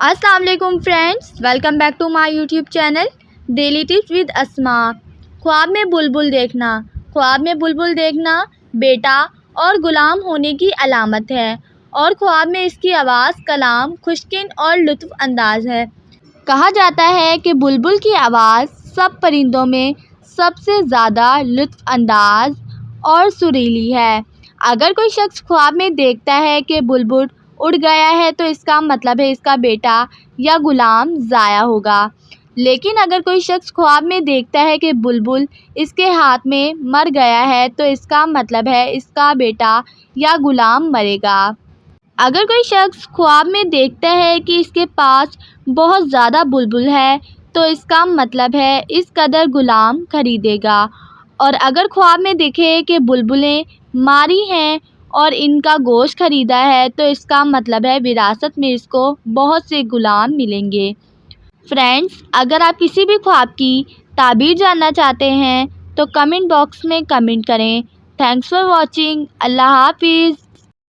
السلام علیکم friends, welcome back to my YouTube channel daily tips with Asma. خواب میں بلبل دیکھنا۔ خواب میں بلبل دیکھنا بیٹا اور غلام ہونے کی علامت ہے، اور خواب میں اس کی آواز کلام، خوشگوار اور لطف انداز ہے۔ کہا جاتا ہے کہ بلبل کی آواز سب پرندوں میں سب سے زیادہ لطف انداز اور سریلی ہے۔ اگر کوئی شخص خواب میں دیکھتا ہے کہ بلبل اڑ گیا ہے تو اس کا مطلب ہے اس کا بیٹا یا غلام ضائع ہوگا، لیکن اگر کوئی شخص خواب میں دیکھتا ہے کہ بلبل اس کے ہاتھ میں مر گیا ہے تو اس کا مطلب ہے اس کا بیٹا یا غلام مرے گا۔ اگر کوئی شخص خواب میں دیکھتا ہے کہ اس کے پاس بہت زیادہ بلبل ہے تو اس کا مطلب ہے اس قدر غلام خریدے گا، اور اگر خواب میں دیکھے کہ بلبلیں ماری ہیں اور ان کا گوشت خریدا ہے تو اس کا مطلب ہے وراثت میں اس کو بہت سے غلام ملیں گے۔ فرینڈز، اگر آپ کسی بھی خواب کی تعبیر جاننا چاہتے ہیں تو کمنٹ باکس میں کمنٹ کریں۔ Thanks for watching. اللہ حافظ۔